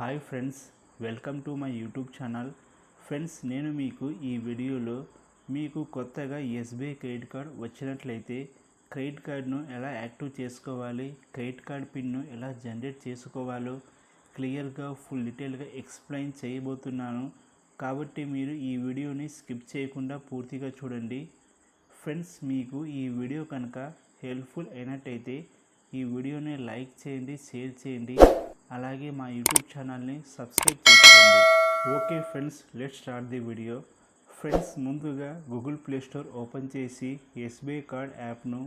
Hi friends, welcome to my YouTube channel. Friends, నేను మీకు ఈ వీడియోలో మీకు కొత్తగా ఎస్బీఐ క్రెడిట్ కార్డ్ వచ్చినట్లయితే క్రెడిట్ కార్డ్ను ఎలా యాక్టివ్ చేసుకోవాలి, క్రెడిట్ కార్డ్ పిన్ను ఎలా జనరేట్ చేసుకోవాలో క్లియర్గా ఫుల్ డీటెయిల్గా ఎక్స్ప్లెయిన్ చేయబోతున్నాను. కాబట్టి మీరు ఈ వీడియోని స్కిప్ చేయకుండా పూర్తిగా చూడండి. ఫ్రెండ్స్, మీకు ఈ వీడియో కనుక హెల్ప్ఫుల్ అయినట్టయితే ఈ వీడియోని లైక్ చేయండి, షేర్ చేయండి, అలాగే మా యూట్యూబ్ ఛానల్ని సబ్స్క్రైబ్ చేసుకోండి. Okay friends, let's start the video. Friends, ముందుగా గూగుల్ ప్లే స్టోర్ ఓపెన్ చేసి ఎస్బీఐ కార్డ్ యాప్ను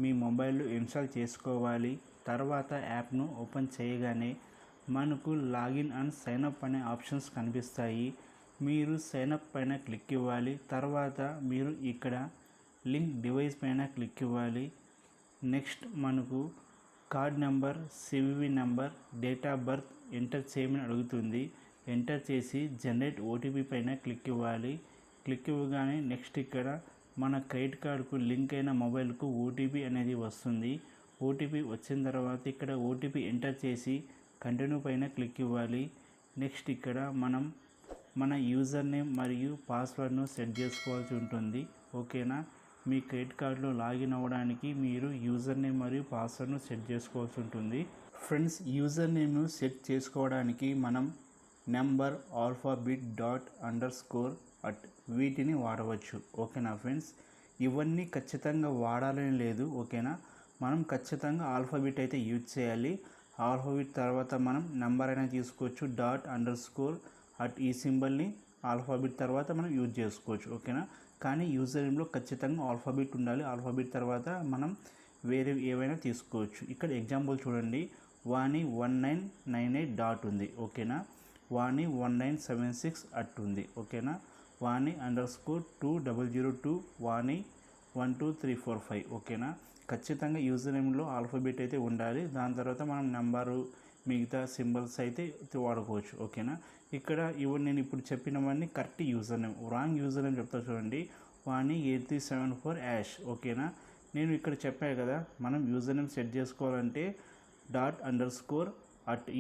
మీ మొబైల్లో ఇన్స్టాల్ చేసుకోవాలి. తర్వాత యాప్ను ఓపెన్ చేయగానే మనకు లాగిన్ అండ్ సైన్అప్ అనే ఆప్షన్స్ కనిపిస్తాయి. మీరు సైన్అప్ పైన క్లిక్ ఇవ్వాలి. తర్వాత మీరు ఇక్కడ లింక్ డివైస్ పైన క్లిక్ ఇవ్వాలి. నెక్స్ట్ మనకు card number, CVV number, date of birth enter చేయమని అడుగుతుంది. ఎంటర్ చేసి జనరేట్ ఓటీపీ పైన క్లిక్ ఇవ్వాలి. క్లిక్ ఇవ్వగానే నెక్స్ట్ ఇక్కడ మన క్రెడిట్ కార్డుకు లింక్ అయిన మొబైల్కు ఓటీపీ అనేది వస్తుంది. ఓటీపీ వచ్చిన తర్వాత ఇక్కడ ఓటీపీ ఎంటర్ చేసి కంటిన్యూ పైన క్లిక్ ఇవ్వాలి. నెక్స్ట్ ఇక్కడ మనం మన యూజర్ నేమ్ మరియు పాస్వర్డ్ను సెట్ చేసుకోవాల్సి ఉంటుంది. ఓకేనా? మీ క్రెడిట్ కార్డులో లాగిన్ అవ్వడానికి మీరు యూజర్ నేమ్ మరియు పాస్వర్డ్ను సెట్ చేసుకోవాల్సి ఉంటుంది. ఫ్రెండ్స్, యూజర్ నేమ్ను సెట్ చేసుకోవడానికి మనం నెంబర్, ఆల్ఫాబెట్, ._@ వీటిని వాడవచ్చు. ఓకేనా ఫ్రెండ్స్? ఇవన్నీ ఖచ్చితంగా వాడాలని లేదు. ఓకేనా? మనం ఖచ్చితంగా ఆల్ఫాబెట్ అయితే యూజ్ చేయాలి. ఆల్ఫాబెట్ తర్వాత మనం నెంబర్ అయినా తీసుకోవచ్చు. ._@ ఈ సింబల్ని ఆల్ఫాబెట్ తర్వాత మనం యూజ్ చేసుకోవచ్చు. ఓకేనా? కానీ యూజర్ నేమ్లో ఖచ్చితంగా ఆల్ఫాబెట్ ఉండాలి. ఆల్ఫాబెట్ తర్వాత మనం వేరే ఏవైనా తీసుకోవచ్చు. ఇక్కడ ఎగ్జాంపుల్ చూడండి. వాణి 1998 ఉంది. ఓకేనా? వాణి 1976 ఉంది. ఓకేనా? వాణి _2002 వాణి 12345. ఓకేనా? ఖచ్చితంగా యూజర్ నేమ్లో ఆల్ఫాబెట్ అయితే ఉండాలి. దాని తర్వాత మనం నెంబరు, మిగతా సింబల్స్ అయితే వాడుకోవచ్చు. ఓకేనా? ఇక్కడ నేను ఇప్పుడు చెప్పినవన్నీ correct user name. Wrong user name చెప్తా చూడండి. వాణి 8374#. ఓకేనా? నేను ఇక్కడ చెప్పాను కదా, మనం యూజర్ నేమ్ సెట్ చేసుకోవాలంటే ._@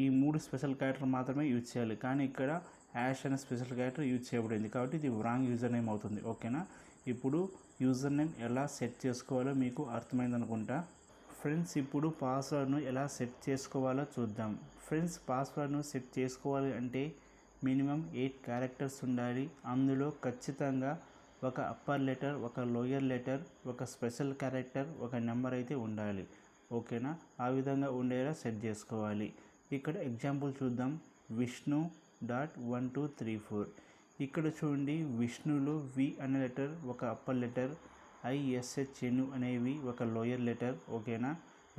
ఈ 3 స్పెషల్ క్యారెక్టర్ మాత్రమే యూజ్ చేయాలి. కానీ ఇక్కడ # అనే స్పెషల్ క్యారెక్టర్ యూజ్ చేయబడింది కాబట్టి ఇది రాంగ్ యూజర్ నేమ్ అవుతుంది. ఓకేనా? ఇప్పుడు యూజర్ నేమ్ ఎలా సెట్ చేసుకోవాలో మీకు అర్థమైంది అనుకుంటా. ఫ్రెండ్స్, ఇప్పుడు పాస్వర్డ్ను ఎలా సెట్ చేసుకోవాలో చూద్దాం. ఫ్రెండ్స్, పాస్వర్డ్ను సెట్ చేసుకోవాలి అంటే మినిమం 8 క్యారెక్టర్స్ ఉండాలి. అందులో ఖచ్చితంగా ఒక అప్పర్ లెటర్, ఒక లోయర్ లెటర్, ఒక స్పెషల్ క్యారెక్టర్, ఒక నెంబర్ అయితే ఉండాలి. ఓకేనా? ఆ విధంగా ఉండేలా సెట్ చేసుకోవాలి. ఇక్కడ ఎగ్జాంపుల్ చూద్దాం. విష్ణు .1234. ఇక్కడ చూడండి, విష్ణులో వి అనే లెటర్ ఒక అప్పర్ లెటర్, ISHN అనేవి ఒక లోయర్ లెటర్. ఓకేనా?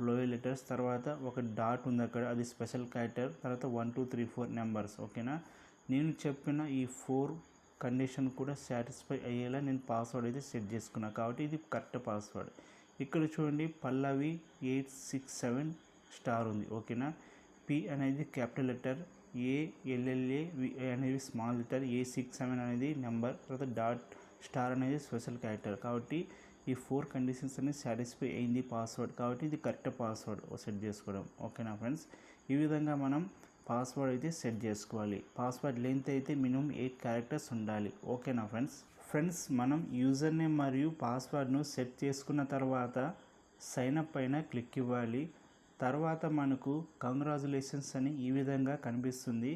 లోయర్ లెటర్స్ తర్వాత ఒక డాట్ ఉంది అక్కడ, అది స్పెషల్ క్యారెక్టర్. తర్వాత 1 2 3 4 నెంబర్స్. ఓకేనా? నేను చెప్పిన ఈ 4 కండిషన్ కూడా సాటిస్ఫై అయ్యేలా నేను పాస్వర్డ్ అయితే సెట్ చేసుకున్నాను కాబట్టి ఇది కరెక్ట్ పాస్వర్డ్. ఇక్కడ చూడండి, పల్లవి 867 ఉంది. ఓకేనా? పి అనేది క్యాపిటల్ లెటర్, ALLA అనేది స్మాల్ లెటర్, 867 అనేది నెంబర్, తర్వాత ** అనేది స్పెషల్ క్యారెక్టర్. కాబట్టి ఈ 4 కండిషన్స్ అనేది సాటిస్ఫై అయింది పాస్వర్డ్. కాబట్టి ఇది కరెక్ట్ పాస్వర్డ్ సెట్ చేసుకోవడం. ఓకేనా ఫ్రెండ్స్? ఈ విధంగా మనం పాస్వర్డ్ అయితే సెట్ చేసుకోవాలి. పాస్వర్డ్ లెంత్ అయితే మినిమం 8 క్యారెక్టర్స్ ఉండాలి. ఓకేనా ఫ్రెండ్స్? ఫ్రెండ్స్, మనం యూజర్ నేమ్ మరియు పాస్వర్డ్ను సెట్ చేసుకున్న తర్వాత సైన్అప్ పైన క్లిక్ ఇవ్వాలి. తర్వాత మనకు కంగ్రాచులేషన్స్ అని ఈ విధంగా కనిపిస్తుంది.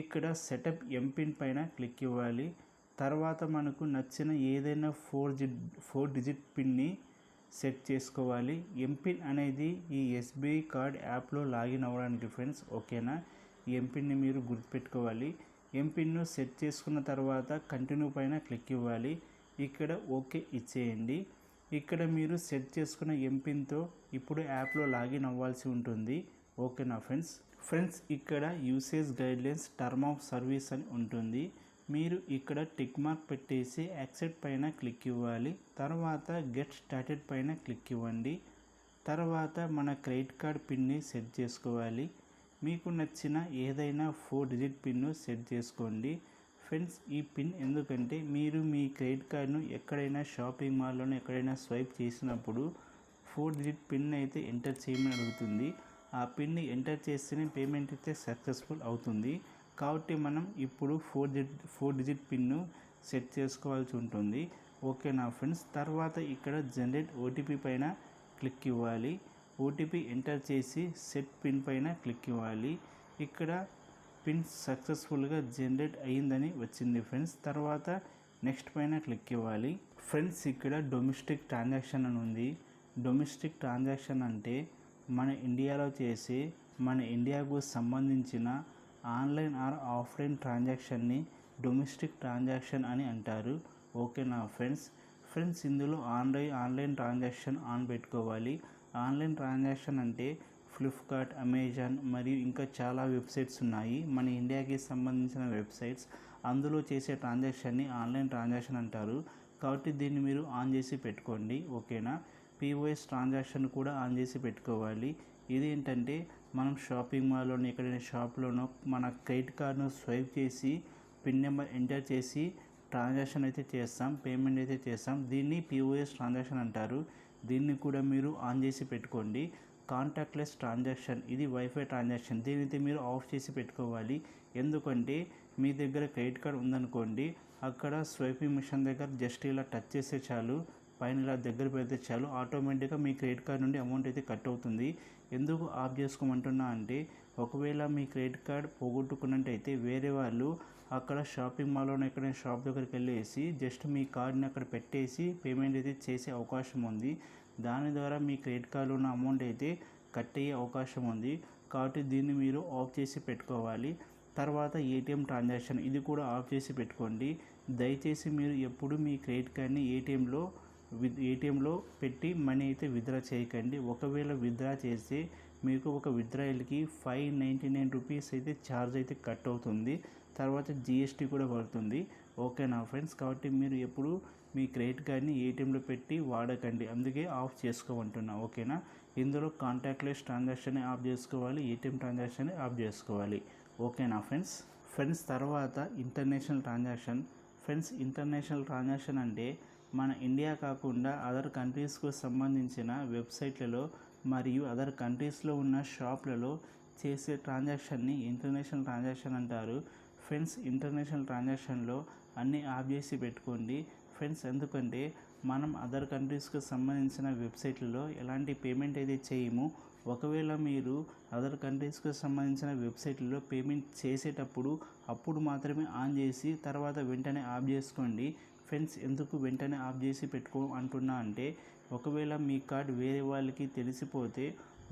ఇక్కడ సెటప్ ఎంపిన్ పైన క్లిక్ ఇవ్వాలి. తర్వాత మనకు నచ్చిన ఏదైనా 4 డిజిట్ పిన్ని సెట్ చేసుకోవాలి. ఎంపిన్ అనేది ఈ ఎస్బీఐ కార్డ్ యాప్లో లాగిన్ అవ్వడానికి ఫ్రెండ్స్. ఓకేనా? ఈ ఎంపిన్ని మీరు గుర్తుపెట్టుకోవాలి. ఎంపిన్ను సెట్ చేసుకున్న తర్వాత కంటిన్యూ పైన క్లిక్ ఇవ్వాలి. ఇక్కడ ఓకే ఇచ్చేయండి. ఇక్కడ మీరు సెట్ చేసుకున్న ఎంపిన్తో ఇప్పుడు యాప్లో లాగిన్ అవ్వాల్సి ఉంటుంది. ఓకేనా ఫ్రెండ్స్? ఫ్రెండ్స్, ఇక్కడ usage guidelines, term of service అని ఉంటుంది. మీరు ఇక్కడ టిక్ మార్క్ పెట్టేసి యాక్సెప్ట్ పైన క్లిక్ ఇవ్వాలి. తర్వాత గెట్ స్టార్టెడ్ పైన క్లిక్ ఇవ్వండి. తర్వాత మన క్రెడిట్ కార్డ్ పిన్ని సెట్ చేసుకోవాలి. మీకు నచ్చిన ఏదైనా 4 డిజిట్ పిన్ను సెట్ చేసుకోండి. ఫ్రెండ్స్, ఈ పిన్ ఎందుకంటే మీరు మీ క్రెడిట్ కార్డ్ను ఎక్కడైనా షాపింగ్ మాల్లోనే ఎక్కడైనా స్వైప్ చేసినప్పుడు 4 డిజిట్ పిన్ అయితే ఎంటర్ చేయమని అడుగుతుంది. ఆ పిన్ని ఎంటర్ చేస్తేనే పేమెంట్ అయితే సక్సెస్ఫుల్ అవుతుంది. కాబట్టి మనం ఇప్పుడు 4 డిజిట్ పిన్ను సెట్ చేసుకోవాల్సి ఉంటుంది. ఓకేనా ఫ్రెండ్స్. తర్వాత ఇక్కడ జనరేట్ ఓటీపీ పైన క్లిక్ ఇవ్వాలి. ఓటీపీ ఎంటర్ చేసి సెట్ పిన్ పైన క్లిక్ ఇవ్వాలి. ఇక్కడ పిన్ సక్సెస్ఫుల్గా జనరేట్ అయ్యిందని వచ్చింది ఫ్రెండ్స్. తర్వాత నెక్స్ట్ పైన క్లిక్ ఇవ్వాలి. ఫ్రెండ్స్ ఇక్కడ డొమెస్టిక్ ట్రాన్సాక్షన్ అని ఉంది. డొమెస్టిక్ ట్రాన్సాక్షన్ అంటే మన ఇండియాలో చేసే మన ఇండియాకు సంబంధించిన ఆన్లైన్ ఆర్ ఆఫ్లైన్ ట్రాన్సాక్షన్ని డొమెస్టిక్ ట్రాన్సాక్షన్ అని అంటారు. ఓకేనా ఫ్రెండ్స్ ఇందులో ఆన్లైన్ ట్రాన్సాక్షన్ ఆన్ పెట్టుకోవాలి. ఆన్లైన్ ట్రాన్సాక్షన్ అంటే ఫ్లిప్కార్ట్, అమెజాన్ మరియు ఇంకా చాలా వెబ్సైట్స్ ఉన్నాయి మన ఇండియాకి సంబంధించిన వెబ్సైట్స్. అందులో చేసే ట్రాన్సాక్షన్ని ఆన్లైన్ ట్రాన్సాక్షన్ అంటారు. కాబట్టి దీన్ని మీరు ఆన్ చేసి పెట్టుకోండి. ఓకేనా. పిఓఎస్ ట్రాన్సాక్షన్ కూడా ఆన్ చేసి పెట్టుకోవాలి. ఇదేంటంటే మనం షాపింగ్ మాల్లోనో ఎక్కడైనా షాప్లోనో మన క్రెడిట్ కార్డును స్వైప్ చేసి పిన్ నెంబర్ ఎంటర్ చేసి ట్రాన్సాక్షన్ అయితే చేస్తాం, పేమెంట్ అయితే చేస్తాం. దీన్ని పిఓఎస్ ట్రాన్సాక్షన్ అంటారు. దీన్ని కూడా మీరు ఆన్ చేసి పెట్టుకోండి. కాంటాక్ట్లెస్ ట్రాన్సాక్షన్, ఇది వైఫై ట్రాన్సాక్షన్. దీనైతే మీరు ఆఫ్ చేసి పెట్టుకోవాలి. ఎందుకంటే మీ దగ్గర క్రెడిట్ కార్డ్ ఉందనుకోండి, అక్కడ స్వైపింగ్ మిషన్ దగ్గర జస్ట్ ఇలా టచ్ చేస్తే చాలు, పైన ఇలా దగ్గర పెడితే చాలు, ఆటోమేటిక్గా మీ క్రెడిట్ కార్డ్ నుండి అమౌంట్ అయితే కట్ అవుతుంది. ఎందుకు ఆఫ్ చేసుకోమంటున్నా అంటే ఒకవేళ మీ క్రెడిట్ కార్డ్ పోగొట్టుకున్నట్టయితే వేరే వాళ్ళు అక్కడ షాపింగ్ మాల్లోనే ఎక్కడైనా షాప్ దగ్గరికి వెళ్ళేసి జస్ట్ మీ కార్డ్ని అక్కడ పెట్టేసి పేమెంట్ అయితే చేసే అవకాశం ఉంది. దాని ద్వారా మీ క్రెడిట్ కార్డులో ఉన్న అమౌంట్ అయితే కట్ అయ్యే అవకాశం ఉంది. కాబట్టి దీన్ని మీరు ఆఫ్ చేసి పెట్టుకోవాలి. తర్వాత ఏటీఎం ట్రాన్సాక్షన్, ఇది కూడా ఆఫ్ చేసి పెట్టుకోండి. దయచేసి మీరు ఎప్పుడు మీ క్రెడిట్ కార్డ్ని ఏటీఎంలో పెట్టి మనీ అయితే విత్డ్రా చేయకండి. ఒకవేళ విత్డ్రా చేస్తే మీకు ఒక విత్డ్రాయల్కి 599 రూపీస్ అయితే ఛార్జ్ అయితే కట్ అవుతుంది. తర్వాత జిఎస్టీ కూడా పడుతుంది. ఓకేనా ఫ్రెండ్స్. కాబట్టి మీరు ఎప్పుడు మీ క్రెడిట్ కార్డ్ని ఏటీఎంలో పెట్టి వాడకండి, అందుకే ఆఫ్ చేసుకోమంటున్నా. ఓకేనా. ఇందులో కాంటాక్ట్లెస్ ట్రాన్సాక్షన్ ఆఫ్ చేసుకోవాలి, ఏటీఎం ట్రాన్సాక్షన్ ఆఫ్ చేసుకోవాలి. ఓకేనా ఫ్రెండ్స్ తర్వాత international transaction. Friends international transaction అంటే మన ఇండియా కాకుండా అదర్ కంట్రీస్కు సంబంధించిన వెబ్సైట్లలో మరియు అదర్ కంట్రీస్లో ఉన్న షాప్లలో చేసే ట్రాన్సాక్షన్ని ఇంటర్నేషనల్ ట్రాన్సాక్షన్ అంటారు. ఫ్రెండ్స్ ఇంటర్నేషనల్ ట్రాన్సాక్షన్లో అన్నీ ఆఫ్ చేసి పెట్టుకోండి ఫ్రెండ్స్. ఎందుకంటే మనం అదర్ కంట్రీస్కి సంబంధించిన వెబ్సైట్లలో ఎలాంటి పేమెంట్ అయితే చేయము. ఒకవేళ మీరు అదర్ కంట్రీస్కి సంబంధించిన వెబ్సైట్లలో పేమెంట్ చేసేటప్పుడు అప్పుడు మాత్రమే ఆన్ చేసి తర్వాత వెంటనే ఆఫ్ చేసుకోండి ఫ్రెండ్స్. ఎందుకు వెంటనే ఆఫ్ చేసి పెట్టుకో అంటున్నా అంటే ఒకవేళ మీ కార్డ్ వేరే వాళ్ళకి తెలిసిపోతే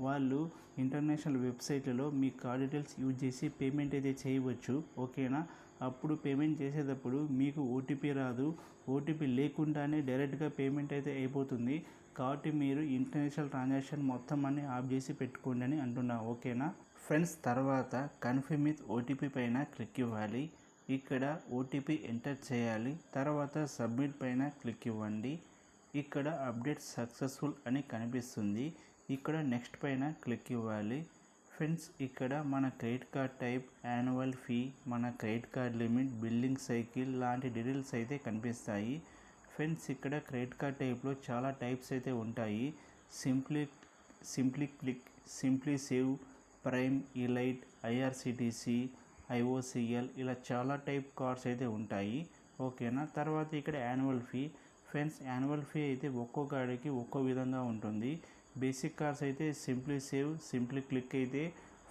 వాళ్ళు ఇంటర్నేషనల్ వెబ్సైట్లలో మీ కార్డ్ డీటెయిల్స్ యూజ్ చేసి పేమెంట్ అయితే చేయవచ్చు. ఓకేనా. అప్పుడు పేమెంట్ చేసేటప్పుడు మీకు ఓటీపీ రాదు, ఓటీపీ లేకుండానే డైరెక్ట్గా పేమెంట్ అయితే అయిపోతుంది. కాబట్టి మీరు ఇంటర్నేషనల్ ట్రాన్సాక్షన్ మొత్తం అన్ని ఆఫ్ చేసి పెట్టుకోండి అని అంటున్నా. ఓకేనా ఫ్రెండ్స్. తర్వాత కన్ఫర్మ్ విత్ ఓటీపీ పైన క్లిక్ ఇవ్వాలి. ఇక్కడ ఓటీపీ ఎంటర్ చేయాలి. తర్వాత సబ్మిట్ పైన క్లిక్ ఇవ్వండి. ఇక్కడ అప్డేట్ సక్సెస్ఫుల్ అని కనిపిస్తుంది. ఇక్కడ నెక్స్ట్ పైన క్లిక్ ఇవ్వాలి. ఫ్రెండ్స్ ఇక్కడ మన credit card type, annual fee, మన credit card limit, billing cycle లాంటి డీటెయిల్స్ అయితే కనిపిస్తాయి. ఫ్రెండ్స్ ఇక్కడ క్రెడిట్ కార్డ్ టైప్లో చాలా టైప్స్ అయితే ఉంటాయి. Simply click, simply save, prime, elite, IRCTC, IOCL ఇలా చాలా టైప్ కార్డ్స్ అయితే ఉంటాయి. ఓకేనా. తర్వాత ఇక్కడ annual fee. Friends annual fee అయితే ఒక్కో కార్డుకి ఒక్కో విధంగా ఉంటుంది. బేసిక్ కార్డ్స్ అయితే సింప్లీ సేవ్, సింప్లీ క్లిక్ అయితే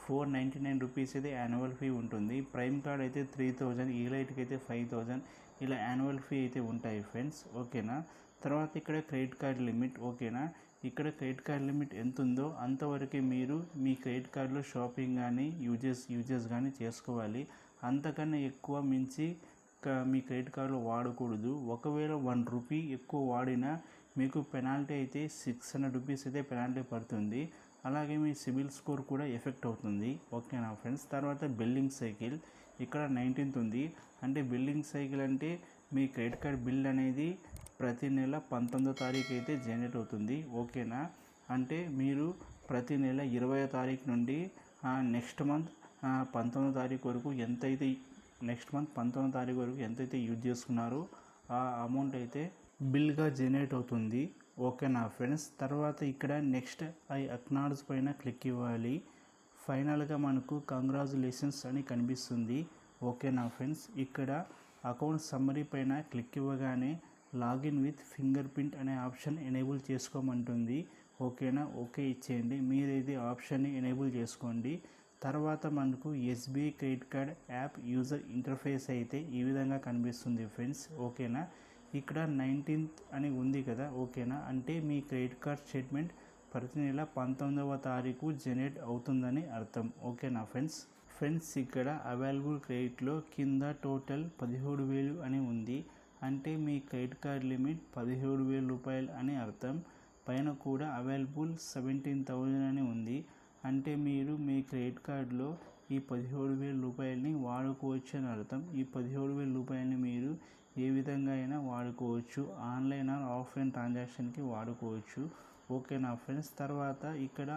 499 రూపీస్ అయితే యాన్యువల్ ఫీ ఉంటుంది. ప్రైమ్ కార్డ్ అయితే 3000, ఎలైట్కి అయితే 5000 ఇలా యాన్యువల్ ఫీ అయితే ఉంటాయి ఫ్రెండ్స్. ఓకేనా. తర్వాత ఇక్కడ క్రెడిట్ కార్డ్ లిమిట్. ఓకేనా. ఇక్కడ క్రెడిట్ కార్డ్ లిమిట్ ఎంత ఉందో అంతవరకే మీరు మీ క్రెడిట్ కార్డులో షాపింగ్ కానీ యూజెస్ కానీ చేసుకోవాలి. అంతకన్నా ఎక్కువ మించి మీ క్రెడిట్ కార్డులో వాడకూడదు. ఒకవేళ 1 రూపీ ఎక్కువ వాడినా మీకు పెనాల్టీ అయితే 600 రూపీస్ అయితే పెనాల్టీ పడుతుంది. అలాగే మీ సిబిల్ స్కోర్ కూడా ఎఫెక్ట్ అవుతుంది. ఓకేనా ఫ్రెండ్స్. తర్వాత బిల్లింగ్ సైకిల్ ఇక్కడ 19th ఉంది. అంటే బిల్లింగ్ సైకిల్ అంటే మీ క్రెడిట్ కార్డ్ బిల్ అనేది ప్రతి నెల 19వ తారీఖు అయితే జనరేట్ అవుతుంది. ఓకేనా. అంటే మీరు ప్రతి నెల 20వ తారీఖు నుండి నెక్స్ట్ మంత్ 19వ తారీఖు వరకు ఎంతైతే యూజ్ చేసుకున్నారో ఆ అమౌంట్ అయితే బిల్గా జనరేట్ అవుతుంది. ఓకేనా ఫ్రెండ్స్. తర్వాత ఇక్కడ నెక్స్ట్ ఐ అక్నాలెడ్జ్ పైన క్లిక్ ఇవ్వాలి. ఫైనల్గా మనకు కంగ్రాచులేషన్స్ అని కనిపిస్తుంది. ఓకేనా ఫ్రెండ్స్, ఇక్కడ అకౌంట్ సమ్మరీ పైన క్లిక్ ఇవ్వగానే లాగిన్ విత్ ఫింగర్ ప్రింట్ అనే ఆప్షన్ ఎనేబుల్ చేసుకోమంటుంది. ఓకేనా, ఓకే ఇచ్చేయండి. మీరు ఇది ఆప్షన్ని ఎనేబుల్ చేసుకోండి. తర్వాత మనకు SBI credit card app user interface అయితే ఈ విధంగా కనిపిస్తుంది ఫ్రెండ్స్. ఓకేనా, ఇక్కడ 19th అని ఉంది కదా. ఓకేనా, అంటే మీ క్రెడిట్ కార్డ్ స్టేట్మెంట్ ప్రతి నెల 19వ తారీఖు జనరేట్ అవుతుందని అర్థం. ఓకేనా ఫ్రెండ్స్, ఇక్కడ అవైలబుల్ క్రెడిట్లో కింద టోటల్ 17,000 అని ఉంది. అంటే మీ క్రెడిట్ కార్డ్ లిమిట్ 17,000 రూపాయలు అని అర్థం. పైన కూడా అవైలబుల్ 17,000 అని ఉంది. అంటే మీరు మీ క్రెడిట్ కార్డులో ఈ 17,000 రూపాయలని వాడుకోవచ్చు అని అర్థం. ఈ 17,000 రూపాయలని మీరు ఏ విధంగా అయినా వాడుకోవచ్చు. ఆన్లైన్ ఆర్ ఆఫ్లైన్ ట్రాన్సాక్షన్కి వాడుకోవచ్చు. ఓకేనా ఫ్రెండ్స్, తర్వాత ఇక్కడ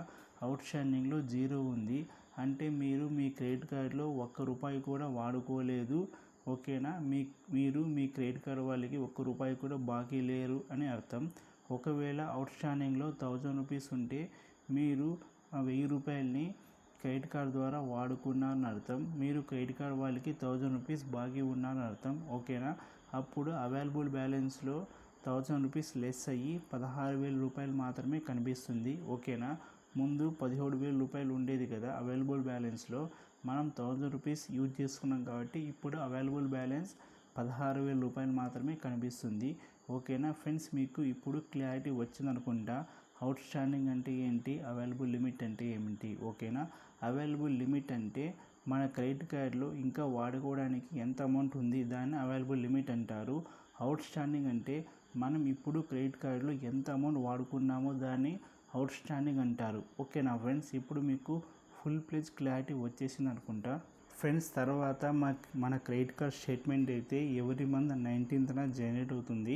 అవుట్ స్టాండింగ్లో 0 ఉంది. అంటే మీరు మీ క్రెడిట్ కార్డులో ₹1 కూడా వాడుకోలేదు. ఓకేనా, మీరు మీ క్రెడిట్ కార్డు వాళ్ళకి ₹1 కూడా బాకీ లేరు అని అర్థం. ఒకవేళ అవుట్ స్టాండింగ్లో 1000 రూపీస్ ఉంటే మీరు ₹1000 క్రెడిట్ కార్డు ద్వారా వాడుకున్నారని అర్థం. మీరు క్రెడిట్ కార్డు వాళ్ళకి 1000 రూపీస్ బాకీ ఉన్నారని అర్థం. ఓకేనా, అప్పుడు అవైలబుల్ బ్యాలెన్స్లో 1000 రూపీస్ లెస్ అయ్యి 16,000 రూపాయలు మాత్రమే కనిపిస్తుంది. ఓకేనా, ముందు 17,000 రూపాయలు ఉండేది కదా అవైలబుల్ బ్యాలెన్స్లో. మనం 1000 రూపీస్ యూజ్ చేసుకున్నాం కాబట్టి ఇప్పుడు అవైలబుల్ బ్యాలెన్స్ 16,000 రూపాయలు మాత్రమే కనిపిస్తుంది. ఓకేనా ఫ్రెండ్స్, మీకు ఇప్పుడు క్లారిటీ వచ్చిందనుకుంటా. అవుట్ స్టాండింగ్ అంటే ఏంటి, అవైలబుల్ లిమిట్ అంటే ఏమిటి. ఓకేనా, అవైలబుల్ లిమిట్ అంటే మన క్రెడిట్ కార్డులో ఇంకా వాడుకోవడానికి ఎంత అమౌంట్ ఉంది దాన్ని అవైలబుల్ లిమిట్ అంటారు. అవుట్ స్టాండింగ్ అంటే మనం ఇప్పుడు క్రెడిట్ కార్డులో ఎంత అమౌంట్ వాడుకున్నామో దాన్ని అవుట్ స్టాండింగ్ అంటారు. ఓకేనా ఫ్రెండ్స్, ఇప్పుడు మీకు ఫుల్ ప్లెజ్ క్లారిటీ వచ్చేసింది అనుకుంటా. ఫ్రెండ్స్, తర్వాత మన క్రెడిట్ కార్డ్ స్టేట్మెంట్ అయితే ఎవ్రీ మంత్ 19th జనరేట్ అవుతుంది.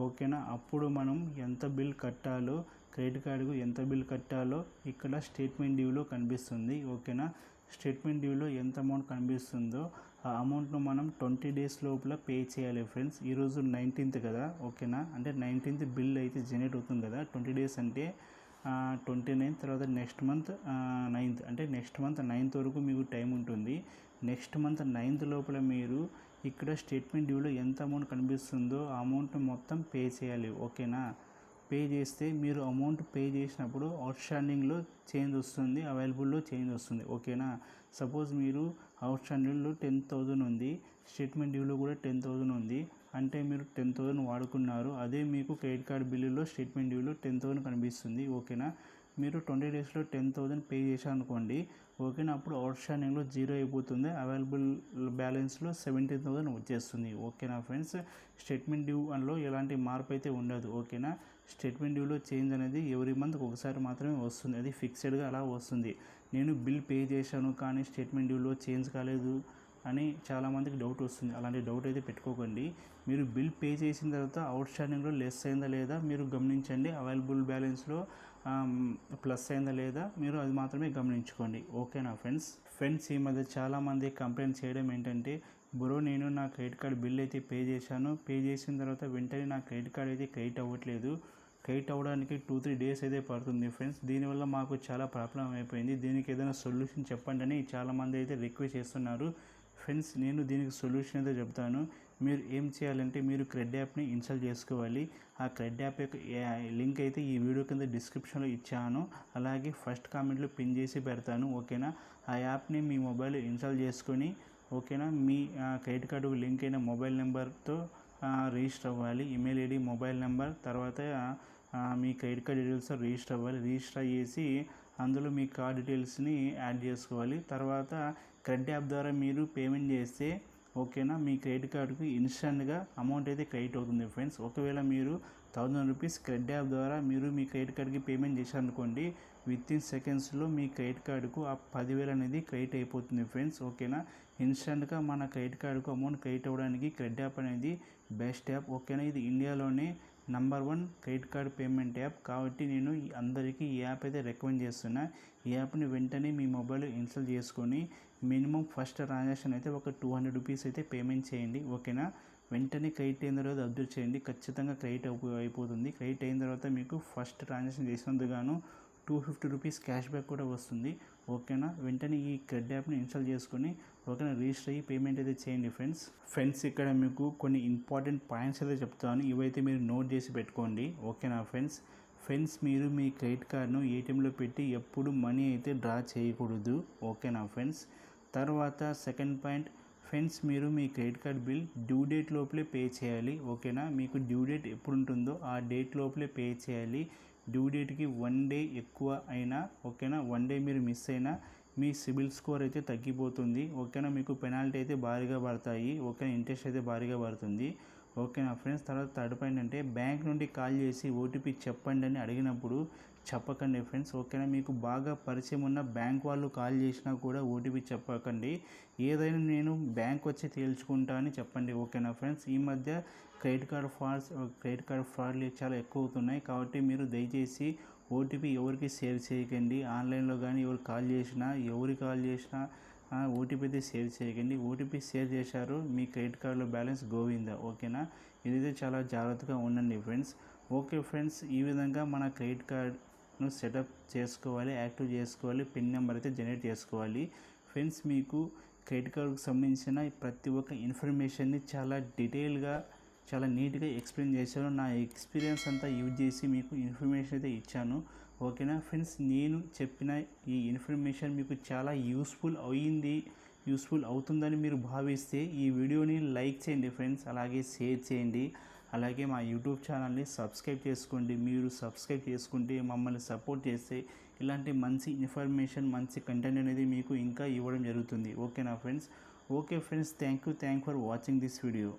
ఓకేనా, అప్పుడు మనం ఎంత బిల్ కట్టాలో, క్రెడిట్ కార్డుకు ఎంత బిల్ కట్టాలో ఇక్కడ స్టేట్మెంట్ డ్యూలో కనిపిస్తుంది. ఓకేనా, స్టేట్మెంట్ డ్యూలో ఎంత అమౌంట్ కనిపిస్తుందో ఆ అమౌంట్ను మనం 20 days లోపల పే చేయాలి ఫ్రెండ్స్. ఈరోజు 19th కదా. ఓకేనా, అంటే 19th బిల్ అయితే జనరేట్ అవుతుంది కదా. 20 days అంటే 29th, తర్వాత నెక్స్ట్ మంత్ 9th, అంటే నెక్స్ట్ మంత్ 9th వరకు మీకు టైం ఉంటుంది. నెక్స్ట్ మంత్ 9th లోపల మీరు ఇక్కడ స్టేట్మెంట్ డ్యూలో ఎంత అమౌంట్ కనిపిస్తుందో ఆ అమౌంట్ మొత్తం పే చేయాలి. ఓకేనా, పే చేస్తే మీరు అమౌంట్ పే చేసినప్పుడు అవుట్ స్టాండింగ్లో చేంజ్ వస్తుంది, అవైలబుల్లో చేంజ్ వస్తుంది. ఓకేనా, సపోజ్ మీరు అవుట్ స్టాండింగ్లో 10,000 ఉంది, స్టేట్మెంట్ డ్యూలో కూడా 10,000 ఉంది. అంటే మీరు 10,000 వాడుకున్నారు. అదే మీకు క్రెడిట్ కార్డ్ బిల్లులో స్టేట్మెంట్ డ్యూలో 10,000 కనిపిస్తుంది. ఓకేనా, మీరు 20 daysలో 10,000 పే చేశారనుకోండి. ఓకేనా, అప్పుడు అవుట్ స్టాండింగ్లో 0 అయిపోతుంది, అవైలబుల్ బ్యాలెన్స్లో 17,000 వచ్చేస్తుంది. ఓకేనా ఫ్రెండ్స్, స్టేట్మెంట్ డ్యూ అందులో ఎలాంటి మార్పు అయితే ఉండదు. ఓకేనా, స్టేట్మెంట్ డ్యూలో చేంజ్ అనేది ఎవ్రీ మంత్ ఒకసారి మాత్రమే వస్తుంది, అది ఫిక్స్డ్గా అలా వస్తుంది. నేను బిల్ పే చేశాను కానీ స్టేట్మెంట్ డ్యూలో చేంజ్ కాలేదు అని చాలామందికి డౌట్ వస్తుంది. అలాంటి డౌట్ అయితే పెట్టుకోకండి. మీరు బిల్ పే చేసిన తర్వాత అవుట్ స్టాండింగ్లో లెస్ అయిందా లేదా మీరు గమనించండి, అవైలబుల్ బ్యాలెన్స్లో ప్లస్ అయిందా లేదా మీరు అది మాత్రమే గమనించుకోండి. ఓకేనా ఫ్రెండ్స్, ఈ మధ్య చాలామంది కంప్లైంట్ చేయడం ఏంటంటే, బ్రో నేను నా క్రెడిట్ కార్డ్ బిల్ అయితే పే చేశాను, పే చేసిన తర్వాత వెంటనే నా క్రెడిట్ కార్డ్ అయితే క్రెడిట్ అవ్వట్లేదు, క్రెడిట్ అవ్వడానికి 2-3 days అయితే పడుతుంది ఫ్రెండ్స్, దీనివల్ల మాకు చాలా ప్రాబ్లం అయిపోయింది, దీనికి ఏదైనా సొల్యూషన్ చెప్పండి అని చాలామంది అయితే రిక్వెస్ట్ చేస్తున్నారు. ఫ్రెండ్స్, నేను దీనికి సొల్యూషన్ అయితే చెప్తాను. మీరు ఏం చేయాలంటే మీరు క్రెడ్ యాప్ని ఇన్స్టాల్ చేసుకోవాలి. ఆ క్రెడ్ యాప్ యొక్క లింక్ అయితే ఈ వీడియో కింద డిస్క్రిప్షన్లో ఇచ్చాను, అలాగే ఫస్ట్ కామెంట్లో పిన్ చేసి పెడతాను. ఓకేనా, ఆ యాప్ని మీ మొబైల్లో ఇన్స్టాల్ చేసుకొని ఓకేనా, మీ క్రెడిట్ కార్డు లింక్ అయిన మొబైల్ నెంబర్తో రిజిస్టర్ అవ్వాలి. ఈమెయిల్ ఐడి, మొబైల్ నెంబర్, తర్వాత మీ క్రెడిట్ కార్డ్ డీటెయిల్స్ రిజిస్టర్ అవ్వాలి. రిజిస్టర్ చేసి అందులో మీ కార్డ్ డీటెయిల్స్ని యాడ్ చేసుకోవాలి. తర్వాత క్రెడ్ యాప్ ద్వారా మీరు పేమెంట్ చేస్తే ఓకేనా, మీ క్రెడిట్ కార్డుకి ఇన్స్టెంట్గా అమౌంట్ అయితే క్రెడిట్ అవుతుంది ఫ్రెండ్స్. ఒకవేళ మీరు 1000 రూపీస్ క్రెడ్ యాప్ ద్వారా మీరు మీ క్రెడిట్ కార్డుకి పేమెంట్ చేశారనుకోండి, వితిన్ సెకండ్స్లో మీ క్రెడిట్ కార్డుకు ఆ 10,000 అనేది క్రెడిట్ అయిపోతుంది ఫ్రెండ్స్. ఓకేనా, ఇన్స్టెంట్గా మన క్రెడిట్ కార్డుకు అమౌంట్ క్రెడిట్ అవ్వడానికి క్రెడ్ యాప్ అనేది బెస్ట్ యాప్. ఓకేనా, ఇది ఇండియాలోనే number 1 credit card payment app కాబట్టి నేను అందరికీ ఈ యాప్ అయితే రికమెండ్ చేస్తున్నా. ఈ యాప్ని వెంటనే మీ మొబైల్లో ఇన్స్టాల్ చేసుకొని మినిమం ఫస్ట్ ట్రాన్సాక్షన్ అయితే ఒక 200 రూపీస్ అయితే పేమెంట్ చేయండి. ఓకేనా, వెంటనే క్రెడిట్ అయిన తర్వాత అబ్జర్వ్ చేయండి, ఖచ్చితంగా క్రెడిట్ అయిపోతుంది. క్రెడిట్ అయిన తర్వాత మీకు ఫస్ట్ ట్రాన్సాక్షన్ చేసినందుకు గాను 250 రూపీస్ క్యాష్ బ్యాక్ కూడా వస్తుంది. ఓకేనా. వెంటనే ఈ క్రెడ్ యాప్ని ఇన్స్టాల్ చేసుకొని ఓకేనా రిజిస్టర్ అయ్యి పేమెంట్ అయితే చేయండి ఫ్రెండ్స్. ఇక్కడ మీకు కొన్ని ఇంపార్టెంట్ పాయింట్స్ అయితే చెప్తాను, ఇవైతే మీరు నోట్ చేసి పెట్టుకోండి ఓకేనా ఫ్రెండ్స్. మీరు మీ క్రెడిట్ కార్డ్ను ఏటీఎంలో పెట్టి ఎప్పుడు మనీ అయితే డ్రా చేయకూడదు ఓకేనా ఫ్రెండ్స్. తర్వాత సెకండ్ పాయింట్ ఫ్రెండ్స్, మీరు మీ credit card bill due date లోపలే పే చేయాలి ఓకేనా. మీకు డ్యూ డేట్ ఎప్పుడు ఉంటుందో ఆ డేట్ లోపలే పే చేయాలి. డ్యూ డేట్కి 1 డే ఎక్కువ అయినా ఓకేనా, 1 డే మీరు మిస్ అయినా మీ సిబిల్ స్కోర్ అయితే తగ్గిపోతుంది ఓకేనా. మీకు పెనాల్టీ అయితే భారీగా పడతాయి ఓకేనా, ఇంట్రెస్ట్ అయితే భారీగా పడుతుంది ఓకేనా ఫ్రెండ్స్. తర్వాత థర్డ్ పాయింట్ అంటే బ్యాంక్ నుండి కాల్ చేసి ఓటీపీ చెప్పండి అని అడిగినప్పుడు చెప్పకండి ఫ్రెండ్స్ ఓకేనా. మీకు బాగా పరిచయం ఉన్న బ్యాంక్ వాళ్ళు కాల్ చేసినా కూడా ఓటీపీ చెప్పకండి. ఏదైనా నేను బ్యాంక్ వచ్చి తేల్చుకుంటా అని చెప్పండి ఓకేనా ఫ్రెండ్స్. ఈ మధ్య క్రెడిట్ కార్డ్ ఫ్రాడ్లు చాలా ఎక్కువ అవుతున్నాయి కాబట్టి మీరు దయచేసి ఓటీపీ ఎవరికి షేర్ చేయకండి. ఆన్లైన్లో కానీ ఎవరు కాల్ చేసినా ఓటీపీ అయితే షేర్ చేయకండి. ఓటీపీ షేర్ చేశారు మీ క్రెడిట్ కార్డులో బ్యాలెన్స్ గోవిందా ఓకేనా. ఇదైతే చాలా జాగ్రత్తగా ఉండండి ఫ్రెండ్స్. ఓకే ఫ్రెండ్స్, ఈ విధంగా మన క్రెడిట్ కార్డ్ను సెటప్ చేసుకోవాలి, యాక్టివ్ చేసుకోవాలి, పిన్ నెంబర్ అయితే జనరేట్ చేసుకోవాలి ఫ్రెండ్స్. మీకు క్రెడిట్ కార్డుకు సంబంధించిన ప్రతి ఒక్క ఇన్ఫర్మేషన్ని చాలా డీటెయిల్గా చాలా నీట్గా ఎక్స్ప్లెయిన్ చేశాను. నా ఎక్స్పీరియన్స్ అంతా యూజ్ చేసి మీకు ఇన్ఫర్మేషన్ అయితే ఇచ్చాను ఓకేనా ఫ్రెండ్స్. నేను చెప్పిన ఈ ఇన్ఫర్మేషన్ మీకు చాలా యూస్ఫుల్ అవుతుందని మీరు భావిస్తే ఈ వీడియోని లైక్ చేయండి ఫ్రెండ్స్, అలాగే షేర్ చేయండి, అలాగే మా యూట్యూబ్ ఛానల్ని సబ్స్క్రైబ్ చేసుకోండి. మీరు సబ్స్క్రైబ్ చేసుకుంటే మమ్మల్ని సపోర్ట్ చేస్తే ఇలాంటి మంచి ఇన్ఫర్మేషన్ మంచి కంటెంట్ అనేది మీకు ఇంకా ఇవ్వడం జరుగుతుంది ఓకేనా friends. Okay friends, thank you for watching this video.